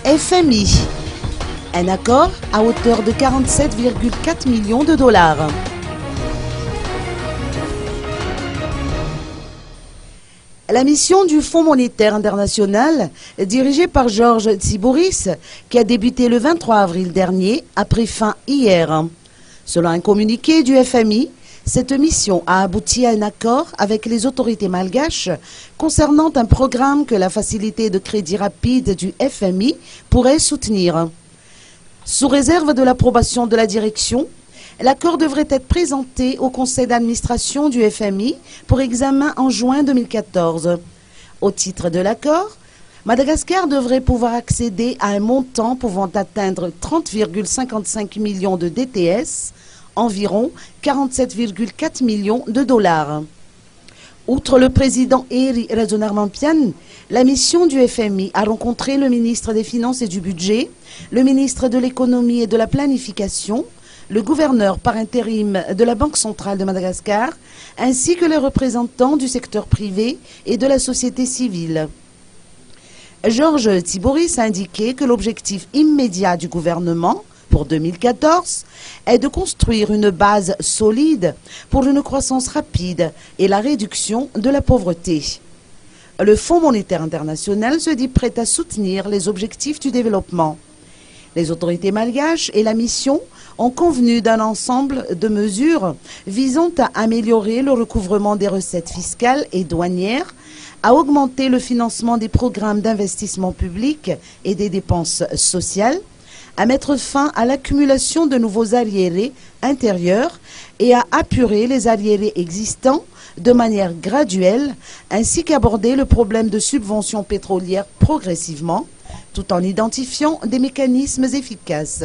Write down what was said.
FMI. Un accord à hauteur de 47,4 millions de dollars. La mission du Fonds monétaire international, dirigée par Georges Tsiboris, qui a débuté le 23 avril dernier, a pris fin hier. Selon un communiqué du FMI, cette mission a abouti à un accord avec les autorités malgaches concernant un programme que la facilité de crédit rapide du FMI pourrait soutenir. Sous réserve de l'approbation de la direction, l'accord devrait être présenté au conseil d'administration du FMI pour examen en juin 2014. Au titre de l'accord, Madagascar devrait pouvoir accéder à un montant pouvant atteindre 30,55 millions de DTS, environ 47,4 millions de dollars. Outre le président Heri Rajaonarimampianina, la mission du FMI a rencontré le ministre des Finances et du Budget, le ministre de l'Économie et de la Planification, le gouverneur par intérim de la Banque centrale de Madagascar, ainsi que les représentants du secteur privé et de la société civile. Georges Tsiboris a indiqué que l'objectif immédiat du gouvernement pour 2014 est de construire une base solide pour une croissance rapide et la réduction de la pauvreté. Le Fonds monétaire international se dit prêt à soutenir les objectifs du développement. Les autorités malgaches et la mission ont convenu d'un ensemble de mesures visant à améliorer le recouvrement des recettes fiscales et douanières, à augmenter le financement des programmes d'investissement public et des dépenses sociales, à mettre fin à l'accumulation de nouveaux arriérés intérieurs et à apurer les arriérés existants de manière graduelle, ainsi qu'aborder le problème de subventions pétrolières progressivement, tout en identifiant des mécanismes efficaces.